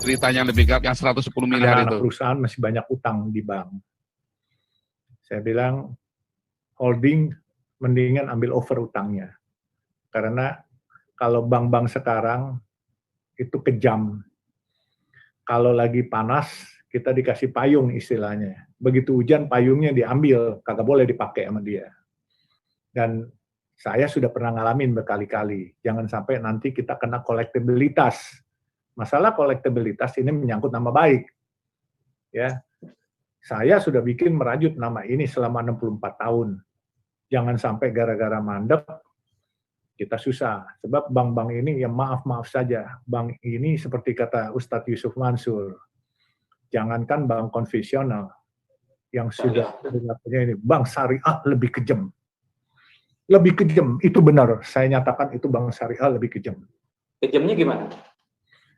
ceritanya lebih gelap yang 110 miliar anak-anak itu. perusahaan masih banyak utang di bank. Saya bilang holding mendingan ambil over utangnya. Karena kalau bank-bank sekarang itu kejam. Kalau lagi panas, kita dikasih payung istilahnya. Begitu hujan, payungnya diambil, kagak boleh dipakai sama dia. Dan saya sudah pernah ngalamin berkali-kali. Jangan sampai nanti kita kena kolektabilitas. Masalah kolektabilitas ini menyangkut nama baik. Ya, saya sudah bikin merajut nama ini selama 64 tahun. Jangan sampai gara-gara mandek kita susah. Sebab bank-bank ini ya maaf-maaf saja. Bank ini seperti kata Ustadz Yusuf Mansur, jangankan bank konvensional yang sudah punya ini, bank syariah lebih kejam. Lebih kejam, itu benar. Saya nyatakan itu bank syariah lebih kejam. Kejamnya gimana?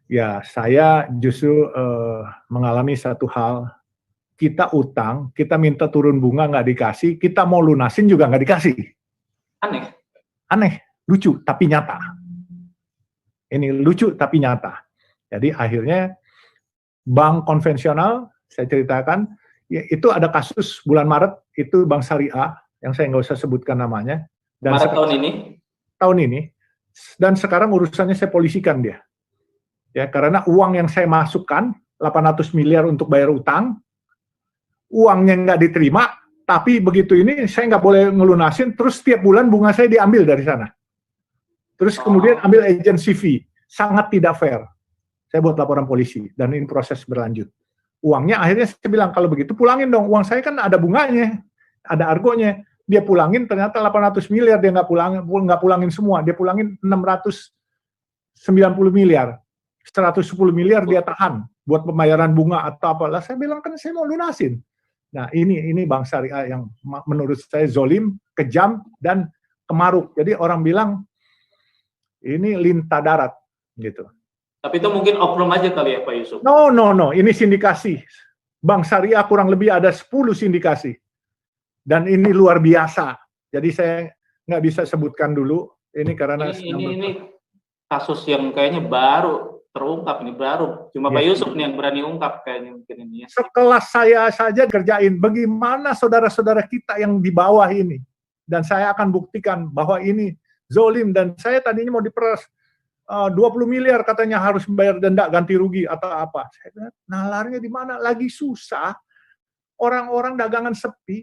Ya, saya justru mengalami satu hal. Kita utang, kita minta turun bunga nggak dikasih, kita mau lunasin juga nggak dikasih. Aneh. Aneh, lucu tapi nyata. Ini lucu tapi nyata. Jadi akhirnya bank konvensional, saya ceritakan, ya, itu ada kasus bulan Maret, itu bank syariah, yang saya nggak usah sebutkan namanya. Dan Maret tahun ini? Tahun ini. Dan sekarang urusannya saya polisikan dia. Ya, karena uang yang saya masukkan, 800 miliar untuk bayar utang, uangnya nggak diterima, tapi begitu ini saya nggak boleh ngelunasin, terus setiap bulan bunga saya diambil dari sana. Terus kemudian ambil agency fee. Sangat tidak fair. Saya buat laporan polisi, dan ini proses berlanjut. Uangnya akhirnya saya bilang, kalau begitu pulangin dong, uang saya kan ada bunganya, ada argonya. Dia pulangin, ternyata 800 miliar, dia nggak pulangin semua, dia pulangin 690 miliar. 110 miliar dia tahan, buat pembayaran bunga atau apalah. Saya bilang, kan saya mau lunasin. Nah, ini bank syariah yang menurut saya zolim, kejam, dan kemaruk. Jadi orang bilang, ini lintah darat, gitu. Tapi itu mungkin oknum aja kali ya Pak Yusuf? No, ini sindikasi. Bank syariah kurang lebih ada 10 sindikasi. Dan ini luar biasa. Jadi saya nggak bisa sebutkan dulu, ini karena... Ini kasus yang kayaknya baru terungkap, ini baru. Cuma Pak Yusuf nih yang berani ungkap kayaknya mungkin ini ya. Sekelas saya saja kerjain, bagaimana saudara-saudara kita yang di bawah ini. Dan saya akan buktikan bahwa ini zolim, dan saya tadinya mau diperas 20 miliar katanya harus membayar denda ganti rugi atau apa. Saya bilang, nalarnya di mana? Lagi susah, orang-orang dagangan sepi,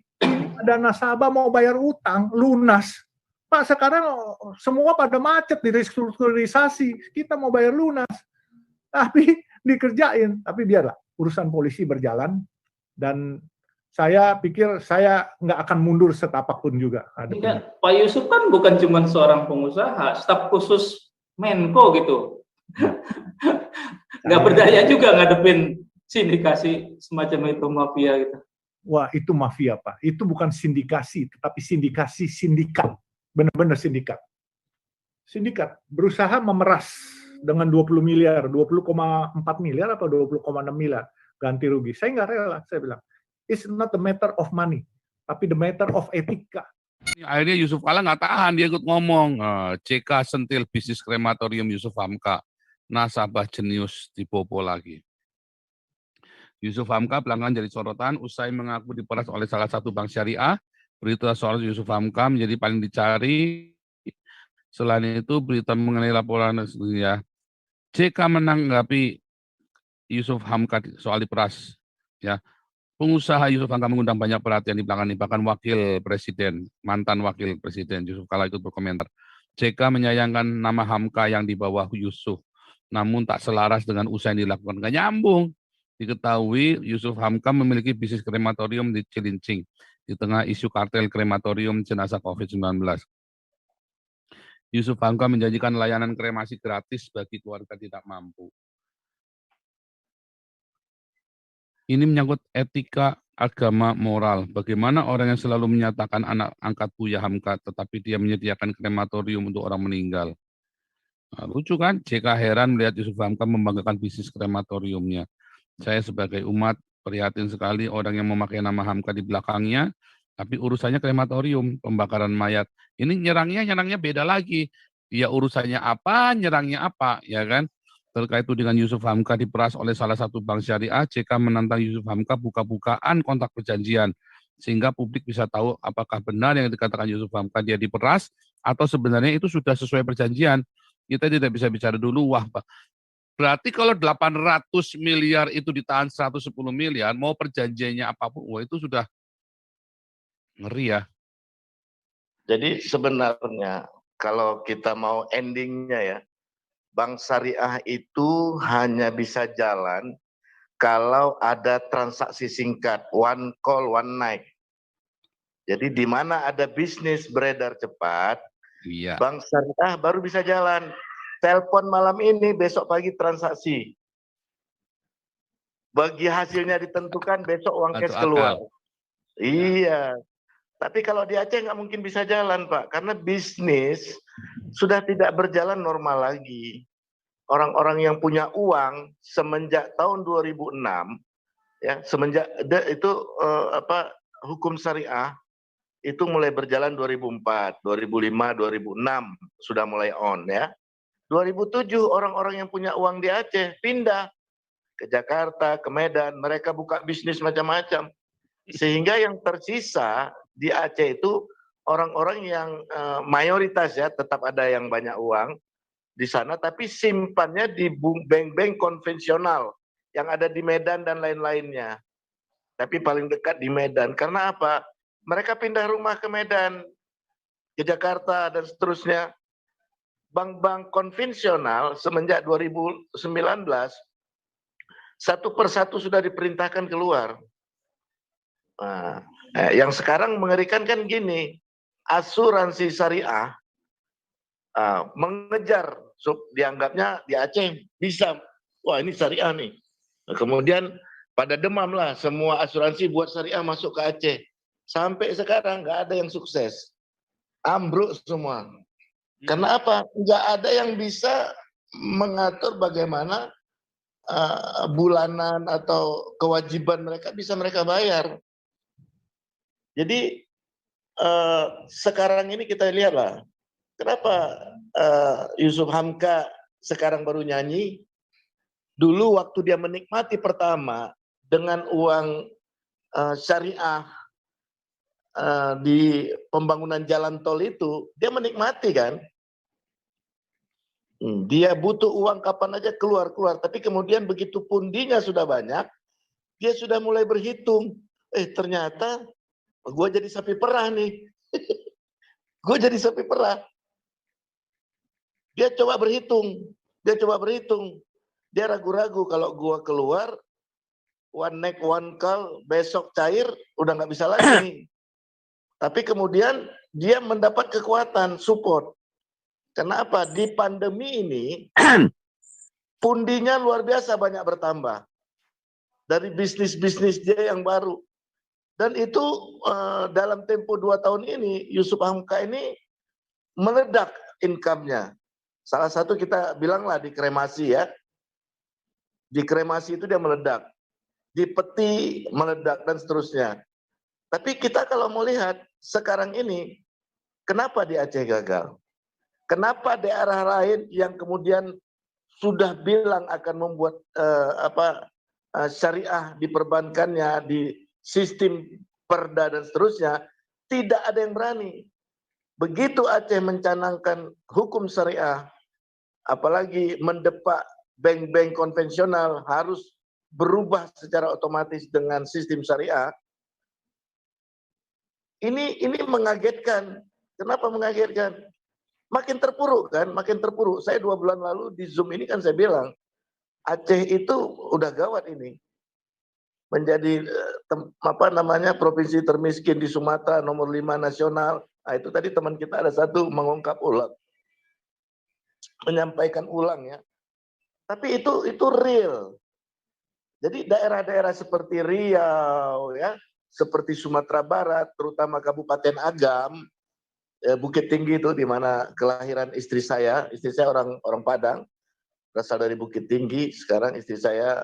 ada nasabah mau bayar utang, lunas. Pak, sekarang semua pada macet di restrukturisasi, kita mau bayar lunas. Tapi dikerjain, tapi biarlah urusan polisi berjalan, dan saya pikir saya nggak akan mundur setapak pun juga. Enggak, Pak Yusuf kan bukan cuma seorang pengusaha, staf khusus Menko gitu. Nggak berdaya juga ngadepin sindikasi semacam itu, mafia gitu. Wah, itu mafia, Pak. Itu bukan sindikasi, tetapi sindikasi sindikat. Benar-benar sindikat. Sindikat berusaha memeras dengan 20 miliar, 20,4 miliar atau 20,6 miliar ganti rugi. Saya nggak rela, saya bilang. It's not the matter of money, tapi the matter of etika. Akhirnya Yusuf Kala nggak tahan, dia ikut ngomong, CK sentil bisnis krematorium Yusuf Hamka, nasabah jenius dibobo lagi. Yusuf Hamka belakangan jadi sorotan, usai mengaku diperas oleh salah satu bank syariah. Berita soal Yusuf Hamka menjadi paling dicari. Selain itu, berita mengenai laporan ya. CK menanggapi Yusuf Hamka soal diperas. Ya, pengusaha Yusuf Hamka mengundang banyak perhatian di belakang ini, bahkan wakil presiden, mantan wakil presiden Yusuf Kala ikut berkomentar. CK menyayangkan nama Hamka yang di bawah Yusuf, namun tak selaras dengan usaha yang dilakukan. Nggak nyambung. Diketahui Yusuf Hamka memiliki bisnis krematorium di Cilincing di tengah isu kartel krematorium jenazah COVID-19. Yusuf Hamka menjanjikan layanan kremasi gratis bagi keluarga tidak mampu. Ini menyangkut etika, agama, moral. Bagaimana orang yang selalu menyatakan anak angkat Buya Hamka, tetapi dia menyediakan krematorium untuk orang meninggal. Nah, lucu kan? JK heran melihat Yusuf Hamka membanggakan bisnis krematoriumnya. Saya sebagai umat prihatin sekali orang yang memakai nama Hamka di belakangnya, tapi urusannya krematorium, pembakaran mayat. Ini nyerangnya beda lagi. Dia urusannya apa, nyerangnya apa, ya kan? Terkait tudingan Yusuf Hamka diperas oleh salah satu bank syariah, JK menantang Yusuf Hamka buka-bukaan kontrak perjanjian, sehingga publik bisa tahu apakah benar yang dikatakan Yusuf Hamka dia diperas, atau sebenarnya itu sudah sesuai perjanjian. Kita tidak bisa bicara dulu, wah Pak. Berarti kalau 800 miliar itu ditahan 110 miliar, mau perjanjiannya apapun, wah itu sudah ngeri ya. Jadi sebenarnya kalau kita mau endingnya ya, bank syariah itu hanya bisa jalan kalau ada transaksi singkat, one call, one night. Jadi di mana ada bisnis beredar cepat, Iya. bank syariah baru bisa jalan. Telepon malam ini, besok pagi transaksi. Bagi hasilnya ditentukan, besok uang cash keluar. Iya. Tapi kalau di Aceh nggak mungkin bisa jalan, Pak. Karena bisnis sudah tidak berjalan normal lagi. Orang-orang yang punya uang semenjak tahun 2006, ya semenjak itu hukum syariah itu mulai berjalan 2004, 2005, 2006 sudah mulai on ya. 2007 orang-orang yang punya uang di Aceh pindah ke Jakarta, ke Medan, mereka buka bisnis macam-macam. Sehingga yang tersisa di Aceh itu orang-orang yang mayoritas ya, tetap ada yang banyak uang di sana, tapi simpannya di bank-bank konvensional yang ada di Medan dan lain-lainnya. Tapi paling dekat di Medan. Karena apa? Mereka pindah rumah ke Medan, ke Jakarta, dan seterusnya. Bank-bank konvensional semenjak 2019, satu persatu sudah diperintahkan keluar. Nah, yang sekarang mengerikan kan gini, asuransi syariah mengejar, dianggapnya di Aceh bisa, wah ini syariah nih. Nah, kemudian pada demam lah semua asuransi buat syariah masuk ke Aceh. Sampai sekarang nggak ada yang sukses, ambruk semua. Karena apa? Nggak ada yang bisa mengatur bagaimana bulanan atau kewajiban mereka bisa mereka bayar. Jadi sekarang ini kita lihatlah, kenapa Yusuf Hamka sekarang baru nyanyi. Dulu waktu dia menikmati pertama dengan uang syariah di pembangunan jalan tol itu, dia menikmati kan. Dia butuh uang kapan aja keluar-keluar. Tapi kemudian begitu pundinya sudah banyak, dia sudah mulai berhitung. Ternyata gue jadi sapi perah nih. Gue jadi sapi perah. Dia coba berhitung. Dia ragu-ragu kalau gue keluar, one neck, one call, besok cair, udah nggak bisa lagi nih. Tapi kemudian dia mendapat kekuatan, support. Kenapa? Di pandemi ini, pundinya luar biasa banyak bertambah. Dari bisnis-bisnis dia yang baru. Dan itu dalam tempo 2 tahun ini, Yusuf Hamka ini meledak income-nya. Salah satu kita bilanglah di kremasi ya. Di kremasi itu dia meledak. Di peti meledak dan seterusnya. Tapi kita kalau mau lihat sekarang ini, kenapa di Aceh gagal? Kenapa daerah lain yang kemudian sudah bilang akan membuat syariah diperbankannya di sistem perda dan seterusnya, tidak ada yang berani. Begitu Aceh mencanangkan hukum syariah, apalagi mendepak bank-bank konvensional harus berubah secara otomatis dengan sistem syariah, ini mengagetkan. Kenapa mengagetkan? Makin terpuruk kan, makin terpuruk. Saya 2 bulan lalu di Zoom ini kan saya bilang, Aceh itu udah gawat ini. Menjadi provinsi termiskin di Sumatera, nomor 5 nasional. Nah, itu tadi teman kita ada satu mengungkap ulang. Menyampaikan ulang ya. Tapi itu real. Jadi daerah-daerah seperti Riau ya, seperti Sumatera Barat, terutama Kabupaten Agam, Bukit Tinggi itu di mana kelahiran istri saya orang Padang, berasal dari Bukit Tinggi. Sekarang istri saya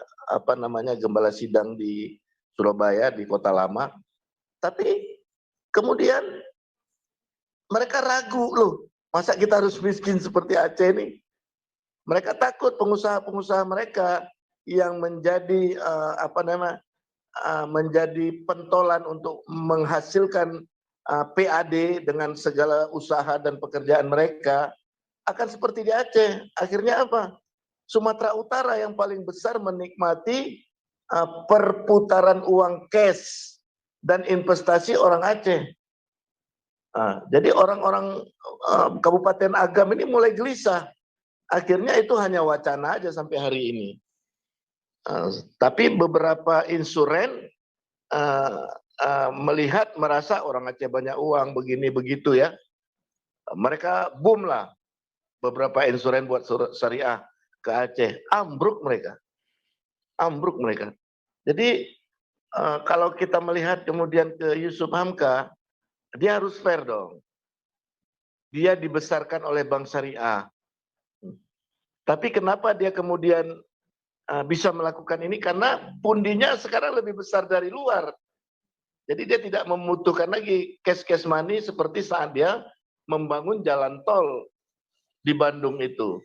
gembala sidang di Surabaya di Kota Lama. Tapi kemudian mereka ragu loh, masa kita harus miskin seperti Aceh ini? Mereka takut pengusaha-pengusaha mereka yang menjadi menjadi pentolan untuk menghasilkan PAD dengan segala usaha dan pekerjaan mereka akan seperti di Aceh. Akhirnya apa? Sumatera Utara yang paling besar menikmati perputaran uang cash dan investasi orang Aceh. Jadi orang-orang Kabupaten Agam ini mulai gelisah. Akhirnya itu hanya wacana aja sampai hari ini. Tapi beberapa insuren melihat merasa orang Aceh banyak uang begini begitu ya. Mereka boom lah. Beberapa insuren buat syariah ke Aceh, ambruk mereka. Jadi kalau kita melihat kemudian ke Yusuf Hamka, dia harus fair dong. Dia dibesarkan oleh Bank Syariah. Tapi kenapa dia kemudian bisa melakukan ini? Karena pundinya sekarang lebih besar dari luar. Jadi dia tidak membutuhkan lagi cash money seperti saat dia membangun jalan tol di Bandung itu.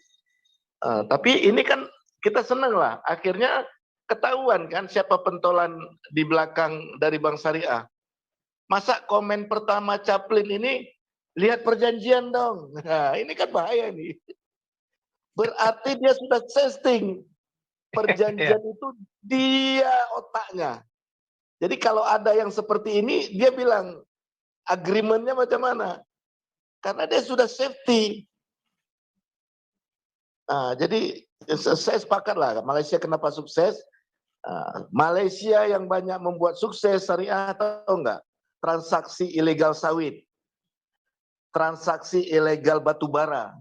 Tapi ini kan kita senang lah. Akhirnya ketahuan kan siapa pentolan di belakang dari Bank Syariah. Masa komen pertama Chaplin ini, lihat perjanjian dong. Nah, ini kan bahaya nih. Berarti dia sudah testing. Perjanjian itu dia otaknya. Jadi kalau ada yang seperti ini, dia bilang agreementnya macam mana? Karena dia sudah safety. Jadi saya sepakat lah, Malaysia kenapa sukses? Malaysia yang banyak membuat sukses syariah, tahu enggak? Transaksi ilegal sawit, transaksi ilegal batu bara,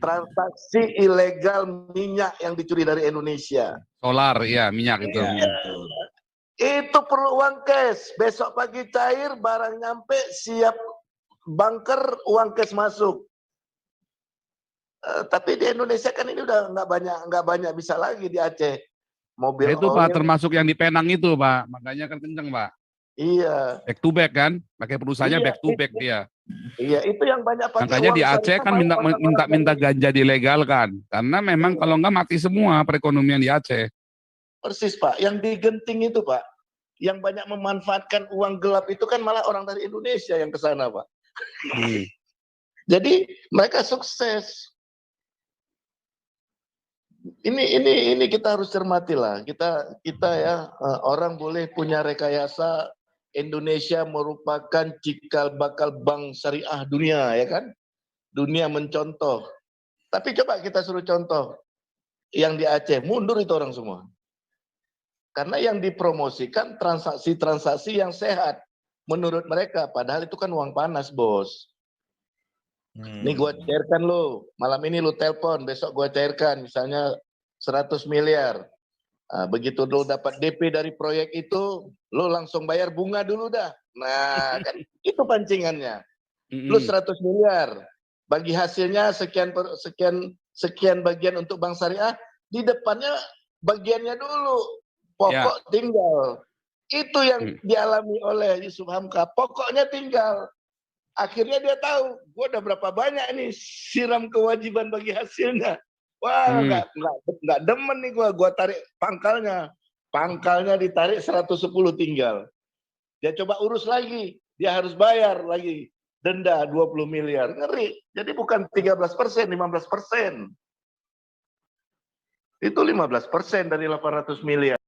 transaksi ilegal minyak yang dicuri dari Indonesia. Solar, ya minyak itu. Itu perlu uang cash. Besok pagi cair, barang nyampe, siap bunker, uang cash masuk. Tapi di Indonesia kan ini udah nggak banyak bisa lagi di Aceh. Mobil itu Pak, termasuk yang di Penang itu Pak, makanya kan kenceng Pak. Iya. Back to back kan, pakai perusahaannya back to back dia. Iya, itu yang banyak pakai. Makanya di Aceh kan minta ganja dilegalkan, karena memang kalau nggak mati semua perekonomian di Aceh. Persis Pak, yang di Genting itu Pak, yang banyak memanfaatkan uang gelap itu kan malah orang dari Indonesia yang ke sana Pak. Jadi mereka sukses. Ini kita harus cermati lah. Kita ya orang boleh punya rekayasa. Indonesia merupakan cikal bakal bank syariah dunia ya kan? Dunia mencontoh. Tapi coba kita suruh contoh yang di Aceh, mundur itu orang semua. Karena yang dipromosikan transaksi-transaksi yang sehat menurut mereka, padahal itu kan uang panas, Bos. Nih gua cairkan lo, malam ini lo telepon, besok gua cairkan misalnya 100 miliar. Begitu lo dapat DP dari proyek itu, lo langsung bayar bunga dulu dah. Nah, kan itu pancingannya. Lo 100 miliar, bagi hasilnya sekian bagian untuk Bank Syariah, di depannya bagiannya dulu, pokok tinggal. Itu yang dialami oleh Yusuf Hamka, pokoknya tinggal. Akhirnya dia tahu, gue udah berapa banyak nih siram kewajiban bagi hasilnya. Wah, nggak demen nih gue tarik pangkalnya. Pangkalnya ditarik 110 tinggal. Dia coba urus lagi, dia harus bayar lagi denda 20 miliar. Ngeri. Jadi bukan 13%, 15%. Itu 15% dari 800 miliar.